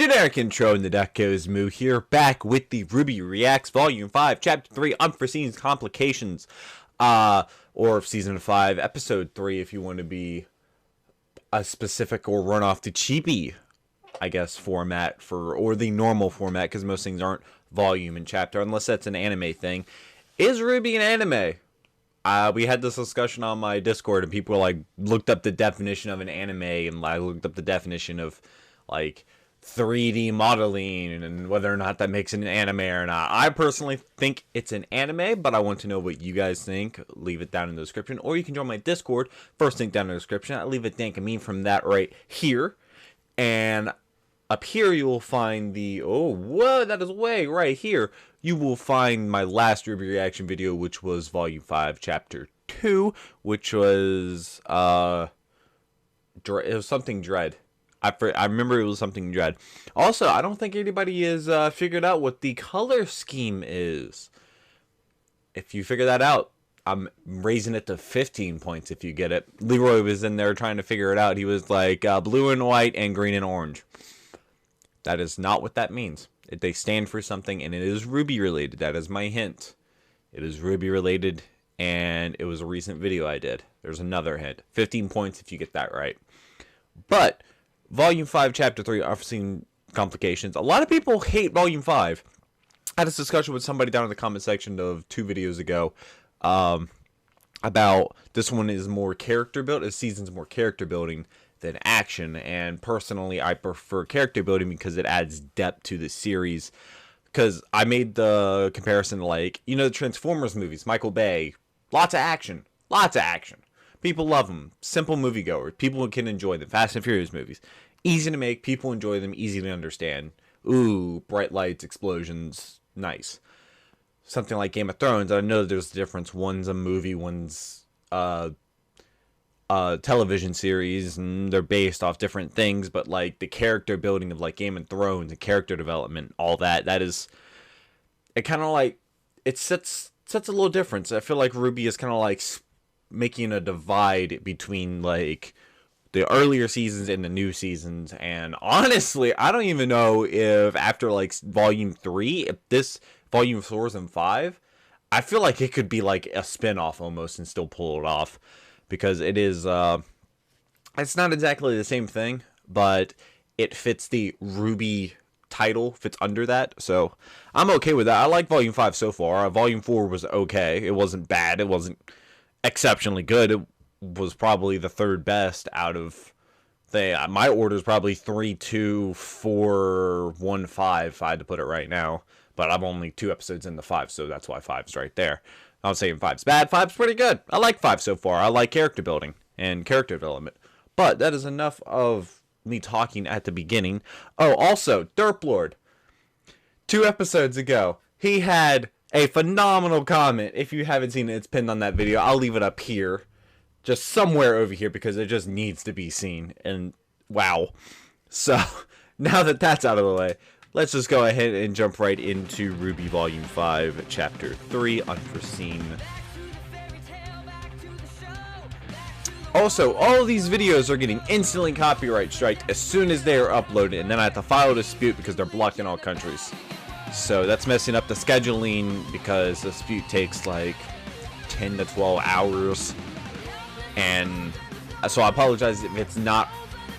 Generic intro in the theduckgoesmoo here, back with the RWBY Reacts Volume 5, Chapter 3, Unforeseen Complications, or Season 5, Episode 3, if you want to be a specific or run off the cheapy, I guess, format, or the normal format, because most things aren't volume and chapter, unless that's an anime thing. Is RWBY an anime? We had this discussion on my Discord, and people like looked up the definition of an anime, and I looked up the definition of like 3D modeling and whether or not that makes it an anime or not. I personally think it's an anime, but I want to know what you guys think. Leave it down in the description, or you can join my Discord. First link down in the description. I leave a dank and meme from that right here, and up here you will find the that is way right here. You will find my last RWBY reaction video, which was Volume 5, Chapter 2, which was it was something Dread. I remember it was something Dread. Also, I don't think anybody has figured out what the color scheme is. If you figure that out, I'm raising it to 15 points if you get it. Leroy was in there trying to figure it out. He was like blue and white and green and orange. That is not what that means. They stand for something, and it is RWBY related. That is my hint. It is RWBY related, and it was a recent video I did. There's another hint. 15 points if you get that right. But Volume 5, Chapter 3, Unforeseen Complications. A lot of people hate Volume 5. I had this discussion with somebody down in the comment section of 2 videos ago about this one is more character built. This season's more character building than action. And personally, I prefer character building because it adds depth to the series. Because I made the comparison like, you know, the Transformers movies, Michael Bay. Lots of action. Lots of action. People love them. Simple moviegoers. People can enjoy them. Fast and Furious movies. Easy to make. People enjoy them. Easy to understand. Ooh, bright lights, explosions. Nice. Something like Game of Thrones. I know there's a difference. One's a movie. One's a television series. And they're based off different things. But like the character building of like Game of Thrones and character development. All that. That is. It kind of like. It sets a little difference. I feel like RWBY is kind of like making a divide between like the earlier seasons and the new seasons, and honestly I don't even know if after like Volume 3, if this Volume 4 and 5, I feel like it could be like a spin-off almost and still pull it off, because it is it's not exactly the same thing, but it fits the RWBY title, fits under that, so I'm okay with that. I like Volume 5 so far. Volume 4 was okay. It wasn't bad. It wasn't exceptionally good. It was probably the third best out of my order is probably 3, 2, 4, 1, 5 if I had to put it right now, but I'm only 2 episodes into 5, so that's why 5's right there. I'm not saying 5's bad. 5's pretty good. I like 5 so far. I like character building and character development, but that is enough of me talking at the beginning. Oh, also Derp Lord, 2 episodes ago, he had a phenomenal comment. If you haven't seen it, it's pinned on that video. I'll leave it up here, just somewhere over here, because it just needs to be seen. And wow. So now that that's out of the way, let's just go ahead and jump right into RWBY Volume 5, Chapter 3, Unforeseen. Also, all of these videos are getting instantly copyright striked as soon as they are uploaded, and then I have to file a dispute because they're blocked in all countries. So that's messing up the scheduling, because the dispute takes like 10 to 12 hours. And so I apologize if it's not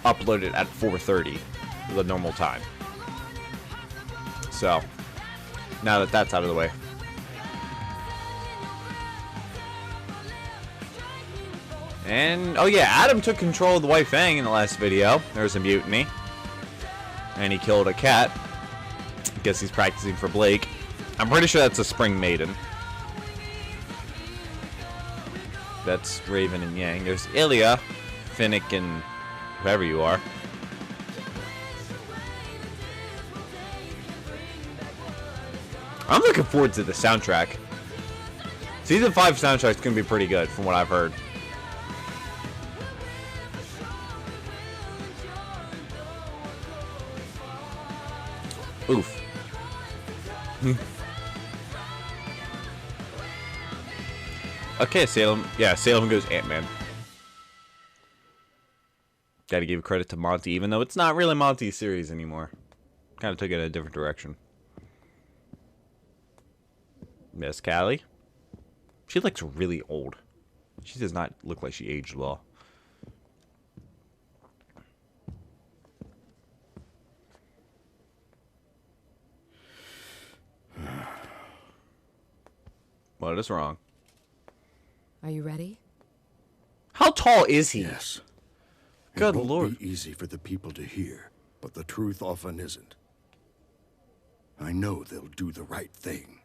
uploaded at 4:30, the normal time. So now that that's out of the way. And, oh yeah, Adam took control of the White Fang in the last video. There's a mutiny. And he killed a cat. Guess he's practicing for Blake. I'm pretty sure that's a Spring Maiden. That's Raven and Yang. There's Ilya, Finnick, and whoever you are. I'm looking forward to the soundtrack. Season 5 soundtrack is going to be pretty good from what I've heard. Oof. Okay, Salem. Yeah, Salem goes Ant-Man. Gotta give credit to Monty, even though it's not really Monty's series anymore. Kind of took it in a different direction. Miss Callie. She looks really old. She does not look like she aged well. What is wrong? Are you ready? How tall is he? Yes. Good it won't Lord. be easy for the people to hear, but the truth often isn't. I know they'll do the right thing.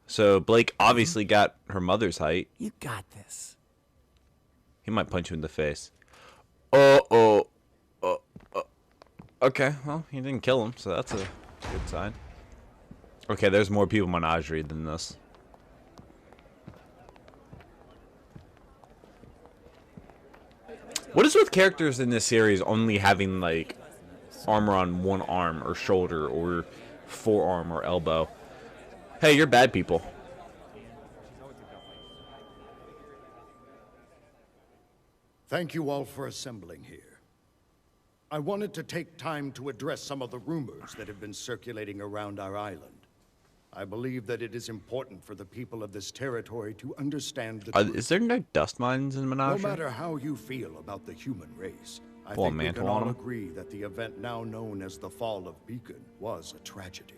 So Blake obviously got her mother's height. You got this. He might punch you in the face. Oh. Okay, well, he didn't kill him, so that's a good sign. Okay, there's more people in Menagerie than this. What is with characters in this series only having, like, armor on one arm or shoulder or forearm or elbow? Hey, you're bad people. Thank you all for assembling here. I wanted to take time to address some of the rumors that have been circulating around our island. I believe that it is important for the people of this territory to understand the truth. Is there no dust mines in Menagerie? No matter how you feel about the human race, I Well, think we can mantle on all 'em. agree that the event now known as the Fall of Beacon was a tragedy.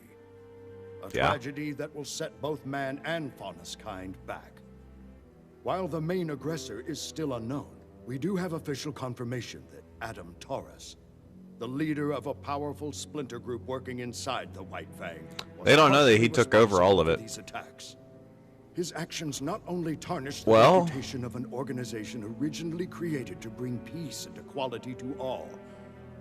A Yeah. tragedy that will set both man and faunus kind back. While the main aggressor is still unknown, we do have official confirmation that Adam Taurus, the leader of a powerful splinter group working inside the White Fang, was They don't know that he partially took over all of responsible it. for these attacks. His actions not only tarnished the Well- reputation of an organization originally created to bring peace and equality to all,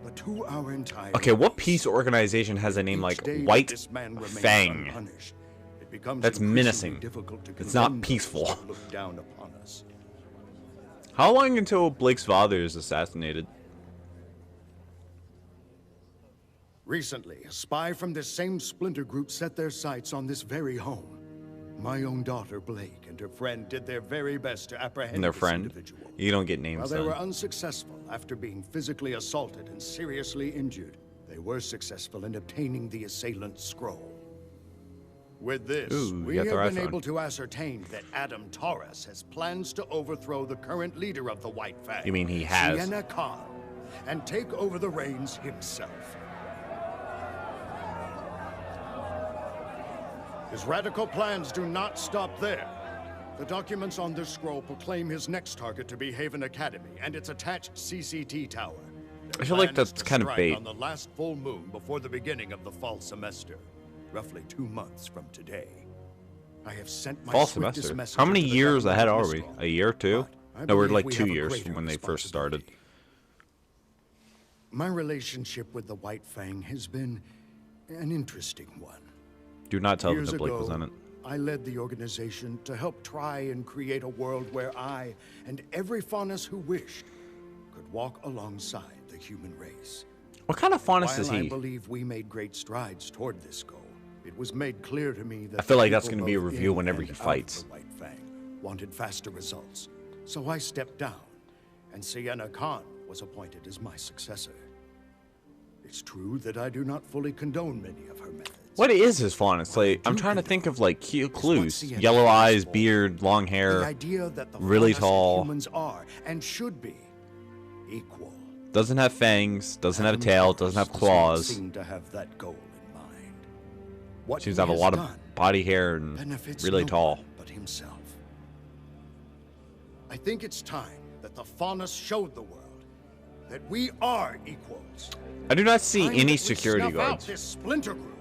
but to our entire Okay, what race. peace organization has a name Each like day that White this man remains Fang? unpunished, it becomes That's increasingly menacing. difficult to It's not condemn those peaceful. who look down upon us. How long until Blake's father is assassinated? Recently, a spy from this same splinter group set their sights on this very home. My own daughter, Blake, and her friend did their very best to apprehend And their this friend? individual. You don't get While names they were then. unsuccessful after being physically assaulted and seriously injured, they were successful in obtaining the assailant's scroll. With this, Ooh, we you got have the been right able one. to ascertain that Adam Taurus has plans to overthrow the current leader of the White Fang. You mean he has? Sienna Khan, and take over the reins himself. His radical plans do not stop there. The documents on this scroll proclaim his next target to be Haven Academy and its attached CCT tower. Their I feel like plan is that's to kind of strike bait. on the last full moon before the beginning of the fall semester, roughly 2 months from today. I have sent my Fall swiftest semester. messenger How many to the years government ahead of are we? Mistral. A year or two? But I No, we're believe like we 2 have a years greater from when they first started. responsibility. My relationship with the White Fang has been an interesting one. Do not tell them Years that Blake was ago, in it. I led the organization to help try and create a world where I and every faunus who wished could walk alongside the human race. What kind of faunus is While I he? believe we made great strides toward this goal, it was made clear to me that I feel the like that's people gonna be a both reveal in whenever and he out of fights. the White Fang wanted faster results, so I stepped down, and Sienna Khan was appointed as my successor. It's true that I do not fully condone many of her methods. What is his faunus? Like, I'm do trying to condone think of like clues. Sienna Yellow stands eyes, for. beard, long The hair. idea that the really faunus and tall. humans are and should be equal. Doesn't have fangs. Doesn't have a Adam tail. Taurus Doesn't have does not claws. seem to have that goal in mind. What Seems he to have a has lot of done body hair and benefits really no tall. one but himself. I think it's time that the faunus showed the world that we are equals. I do not see Time that any we security snuff out guards. this splinter group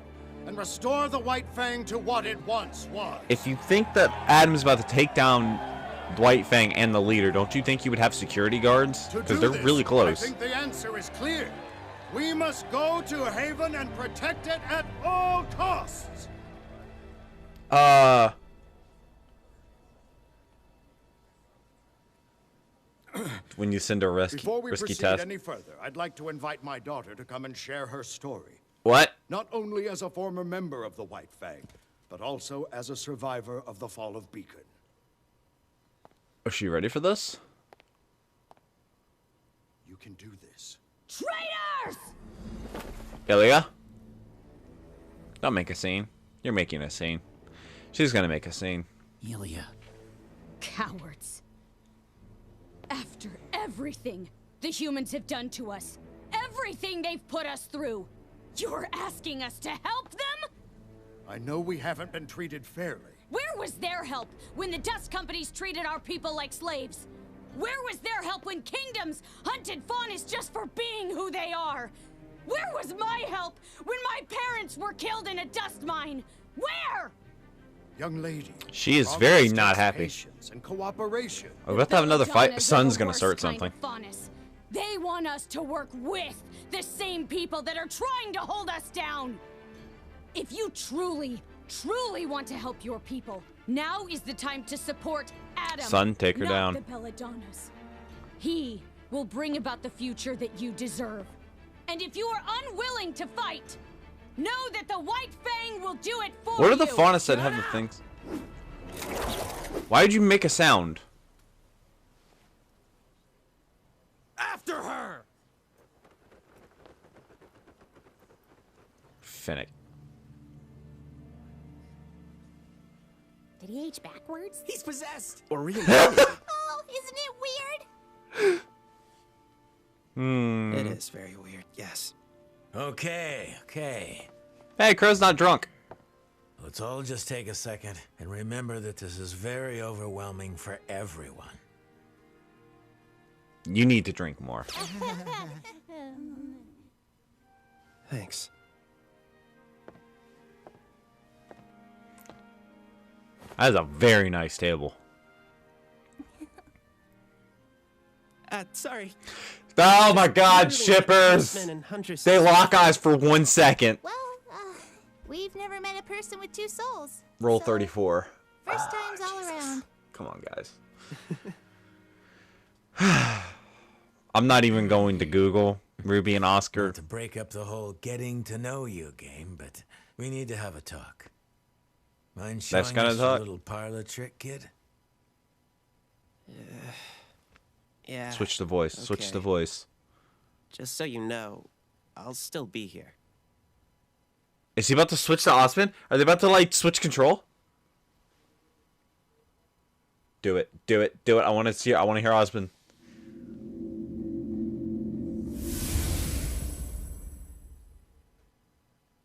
and restore the White Fang to what it once was. If you think that Adam's about to take down White Fang and the leader, don't you think you would have security guards? To Because do they're this, really close. I think the answer is clear. We must go to Haven and protect it at all costs. When you send a Before we risky proceed test. any further, I'd like to invite my daughter to come and share her story. What? Not only as a former member of the White Fang, but also as a survivor of the Fall of Beacon. Is she ready for this? You can do this. Traitors! Ilya? Don't make a scene. You're making a scene. She's gonna make a scene. Ilya. Cowards. After everything the humans have done to us, everything they've put us through, you're asking us to help them? I know we haven't been treated fairly. Where was their help when the dust companies treated our people like slaves? Where was their help when kingdoms hunted Faunus just for being who they are? Where was my help when my parents were killed in a dust mine? Where? Young lady. She is very not happy. Patience and cooperation. We're about to have another fight. Belladonnas are Sun's the gonna worst start kind something. of Faunus. They want us to work with the same people that are trying to hold us down. If you truly want to help your people, now is the time to support Adam. Sun, take her not down. The Belladonnas. He will bring about the future that you deserve. And if you are unwilling to fight, know that the White Fang will do it for you. What are the Faunus that have the things? Why did you make a sound? After her! Finnick. Did he age backwards? He's possessed! Or really? Oh, isn't it weird? It is very weird, yes. Okay. Hey, Crow's not drunk. Let's all just take a second and remember that this is very overwhelming for everyone. You need to drink more. Thanks. That is a very nice table. Sorry. Oh my god, Literally, shippers! huntsmen and huntresses. They lock eyes for 1 second. Well, we've never met a person with two souls. Roll so 34. First time's all around. Come on, guys. I'm not even going to Google Ruby and Oscar. Not to break up the whole getting to know you game, but we need to have a talk. Mind showing kinda us talk. your little parlor trick, kid? Yeah. Switch the voice. Switch the Okay. voice. Just so you know, I'll still be here. Is he about to switch to Ozpin? Are they about to, like, switch control? Do it. Do it. Do it. I want to see. I want to hear Ozpin.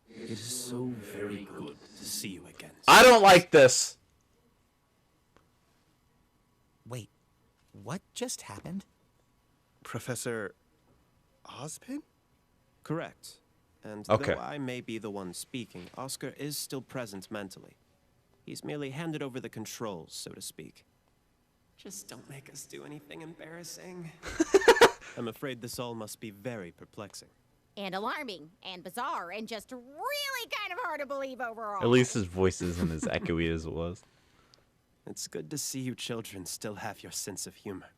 It is so very good to see you again. I don't like this. Wait, what just happened? Professor Ozpin? Correct. And Okay. though I may be the one speaking, Oscar is still present mentally. He's merely handed over the controls, so to speak. Just don't make us do anything embarrassing. I'm afraid this all must be very perplexing. And alarming, and bizarre, and just really kind of hard to believe overall. At least his voice isn't as echoey as it was. It's good to see you children still have your sense of humor.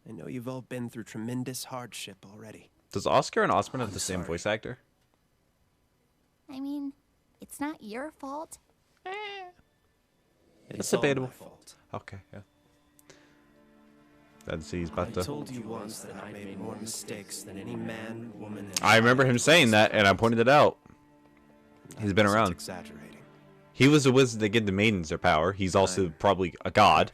I know you've all been through tremendous hardship already. Does Oscar and Ozpin have the same voice actor? I mean, it's not your fault. It's debatable. all my fault. Okay, yeah. Let's see, he's I about to... told you once that I made more mistakes than any man, woman, and I remember him saying that, and I pointed it out. He's been wasn't around. exaggerating. He was the wizard that gave the maidens their power. He's also probably a god.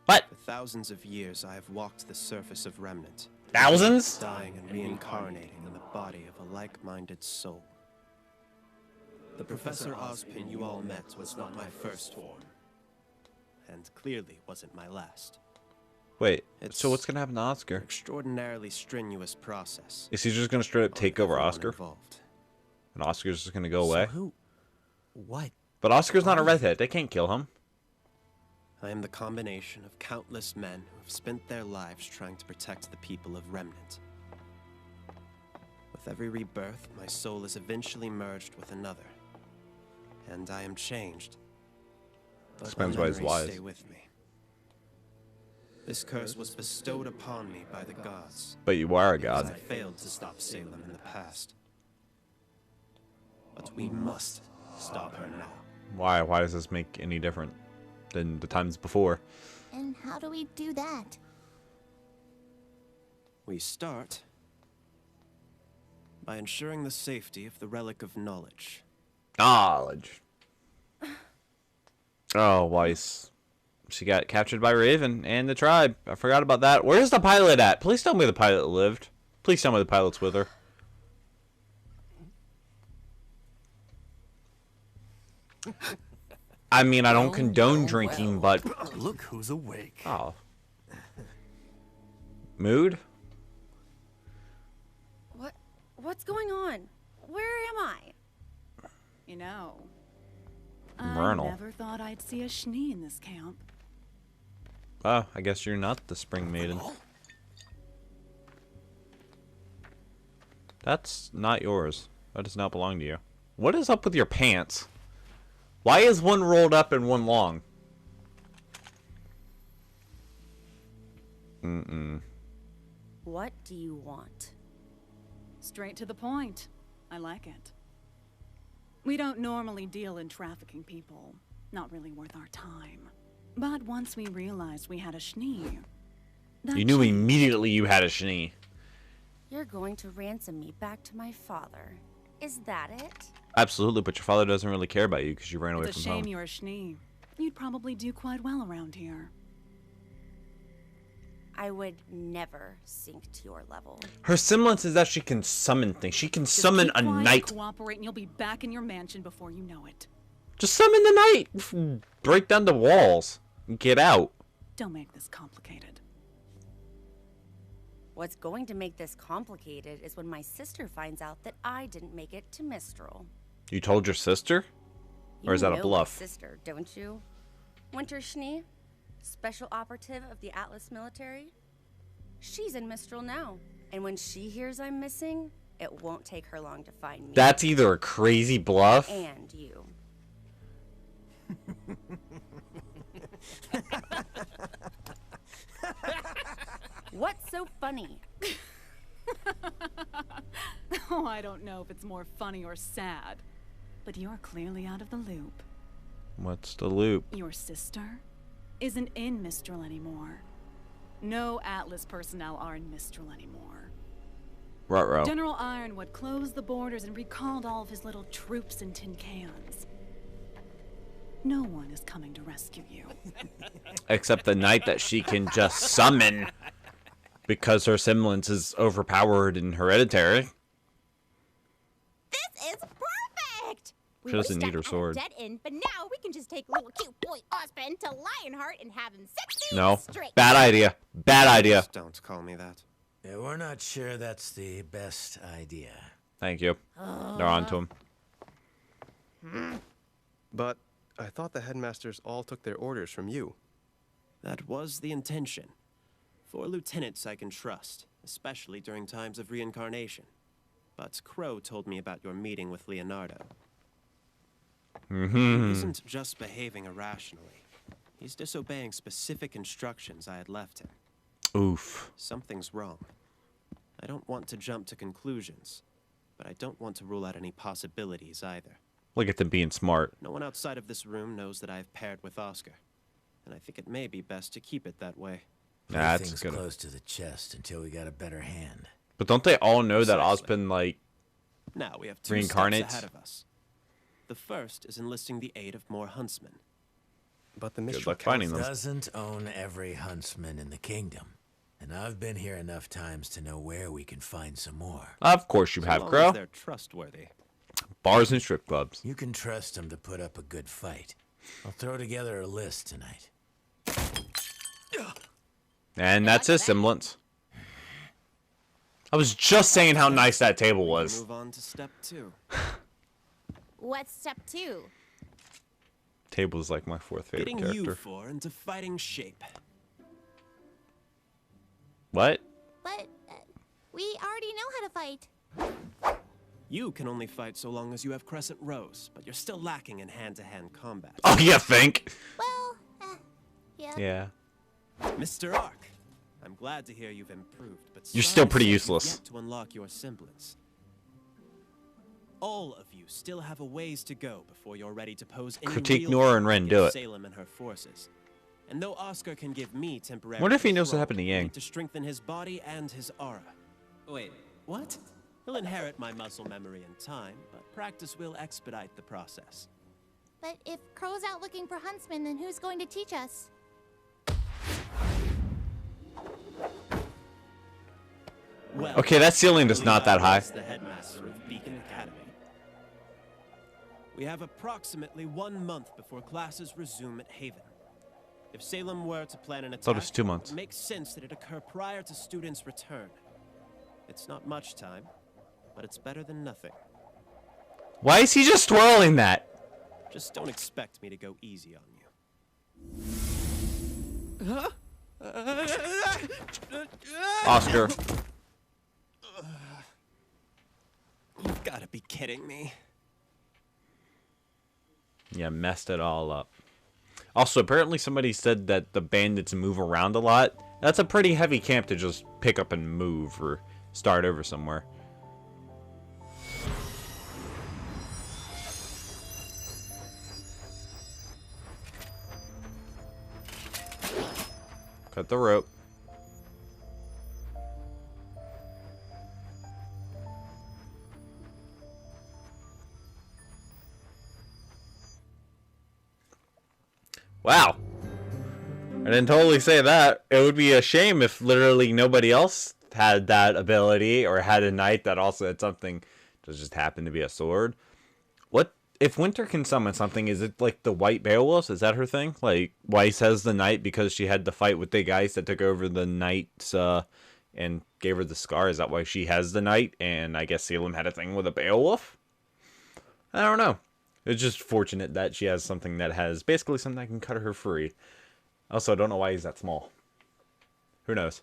What? For thousands of years, I have walked the surface of Remnant, Thousands? dying and reincarnating in the body of a like-minded soul. The Professor Ozpin you all met was not my first form, and clearly wasn't my last. Wait, It's so what's gonna happen to Oscar? Extraordinarily strenuous process. Is he just gonna straight up take over Everyone Oscar? involved. And Oscar's just gonna go away? So who? What? But Oscar's not a redhead. They can't kill him. I am the combination of countless men who have spent their lives trying to protect the people of Remnant. With every rebirth, my soul is eventually merged with another. And I am changed. But Explains my why he's memories wise. stay with me. This curse was bestowed upon me by the gods. But you are a Because god. I failed to stop Salem in the past. But we must stop her now. Why? Why does this make any different than the times before? And how do we do that? We start by ensuring the safety of the Relic of Knowledge. Knowledge. Oh, Weiss. She got captured by Raven and the tribe. I forgot about that. Where's the pilot at? Please tell me the pilot lived. Please tell me the pilot's with her. I mean, I don't condone drinking, but... Look who's awake. Oh. Mood? What's going on? Where am I? You know, Vernal. I never thought I'd see a Schnee in this camp. Oh, I guess you're not the Spring Maiden. That's not yours. That does not belong to you. What is up with your pants? Why is one rolled up and one long? What do you want? Straight to the point. I like it. We don't normally deal in trafficking people. Not really worth our time. But once we realized we had a Schnee... You knew immediately you had a Schnee. You're going to ransom me back to my father. Is that it? Absolutely, but your father doesn't really care about you because you ran away It's a from home. shame you're a Schnee. You'd probably do quite well around here. I would never sink to your level. Her semblance is that she can summon things. She can Just summon keep a quiet, knight. Cooperate, and you'll be back in your mansion before you know it. Just summon the knight. Break down the walls. Get out. Don't make this complicated. What's going to make this complicated is when my sister finds out that I didn't make it to Mistral. You told your sister? Or is that a You know bluff? my sister, don't you? Winter Schnee, special operative of the Atlas military. She's in Mistral now, and when she hears I'm missing, it won't take her long to find me. That's either a crazy bluff. And you. What's so funny? Oh, I don't know if it's more funny or sad, but you're clearly out of the loop. What's the loop? Your sister isn't in Mistral anymore. No Atlas personnel are in Mistral anymore. Ruh-roh. General Ironwood closed the borders and recalled all of his little troops in tin cans. No one is coming to rescue you. Except the knight that she can just summon because her semblance is overpowered and hereditary. This is perfect! She doesn't need her stuck sword. at a dead end, but now we can just take little cute boy Ozpin to Lionheart and have him sexy No. straight. Bad idea. Bad idea. Don't call me that. Yeah, we're not sure that's the best idea. Thank you. They're on to him. But I thought the headmasters all took their orders from you. That was the intention. 4 lieutenants I can trust, especially during times of reincarnation. But Crow told me about your meeting with Leonardo. He isn't just behaving irrationally. He's disobeying specific instructions I had left him. Oof. Something's wrong. I don't want to jump to conclusions, but I don't want to rule out any possibilities either. Look at them being smart. No one outside of this room knows that I've paired with Oscar, and I think it may be best to keep it that way. That's Everything's good. close to the chest until we got a better hand. But don't they all know that Precisely. Ozpin, like, Now we have 2 Reincarnates? steps ahead of us. The first is enlisting the aid of more huntsmen. But the good Mistral luck finding them? Doesn't own every huntsman in the kingdom. And I've been here enough times to know where we can find some more. Of course you So have, long Crow. as they're trustworthy. Bars and strip clubs. You can trust them to put up a good fight. I'll throw together a list tonight. And that's his semblance. I was just saying how nice that table was. Move on to step 2. What's step 2? Table's like my 4th favorite Getting character. you 4 into fighting shape. What? But we already know how to fight. You can only fight so long as you have crescent rows, but you're still lacking in hand-to-hand combat. Oh, you think? Well, yeah. Yeah. Mr. Ark, I'm glad to hear you've improved, but You're still pretty you've useless. yet to unlock your semblance. All of you still have a ways to go before you're ready to pose any Critique real Nora and threat Ren, do against it. Salem and her forces. And though Oscar can give me temporary Wonder if he knows what control, happened to I Yang. need to strengthen his body and his aura. Wait, what? He'll inherit my muscle memory in time, but practice will expedite the process. But if Crow's out looking for huntsmen, then who's going to teach us? Well, Okay, that ceiling is not that high. The headmaster of Beacon Academy. We have approximately 1 month before classes resume at Haven. If Salem were to plan an attack, Thought it was 2 months. it makes sense that it occur prior to students' return. It's not much time, but it's better than nothing. Why is he just twirling that? Just don't expect me to go easy on you. Huh? Oscar. You've got to be kidding me. Yeah, messed it all up. Also, apparently somebody said that the bandits move around a lot. That's a pretty heavy camp to just pick up and move or start over somewhere. Cut the rope. Wow. I didn't totally say that. It would be a shame if literally nobody else had that ability or had a knight that also had something that just happened to be a sword. What if Winter can summon something? Is it like the White Beowulf? Is that her thing? Like Weiss has the knight because she had the fight with the guys that took over the knights and gave her the scar. Is that why she has the knight? And I guess Salem had a thing with a Beowulf? I don't know. It's just fortunate that she has something that has basically something that can cut her free. Also, I don't know why he's that small. Who knows?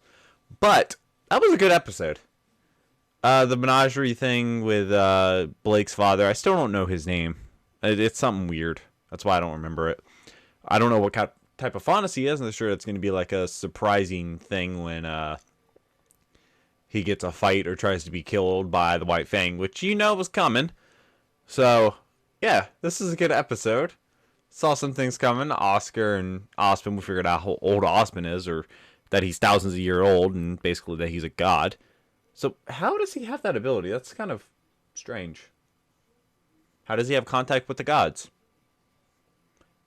But that was a good episode. The Menagerie thing with Blake's father. I still don't know his name. It's something weird. That's why I don't remember it. I don't know what type of faunus he is. I'm sure it's going to be like a surprising thing when he gets a fight or tries to be killed by the White Fang, which you know was coming. So, yeah, this is a good episode. Saw some things coming. Oscar and Ozpin, we figured out how old Ozpin is, or that he's thousands of years old, and basically that he's a god. So, how does he have that ability? That's kind of strange. How does he have contact with the gods?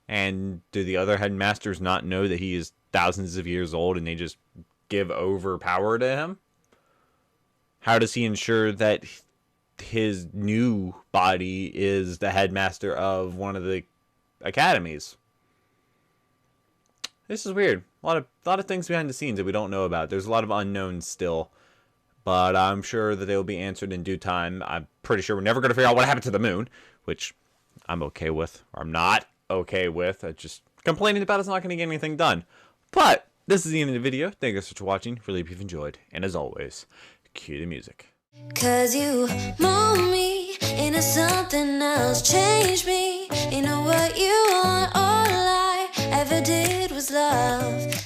And do the other headmasters not know that he is thousands of years old and they just give over power to him? How does he ensure that his new body is the headmaster of one of the academies? This is weird. A lot of things behind the scenes that we don't know about. There's a lot of unknowns still. But I'm sure that they will be answered in due time. I'm pretty sure we're never going to figure out what happened to the moon, which I'm okay with, or I'm not okay with. I just complaining about it's not going to get anything done. But this is the end of the video. Thank you so much for watching. Really hope you've enjoyed. And as always, cue the music. 'Cause you mold me into something else.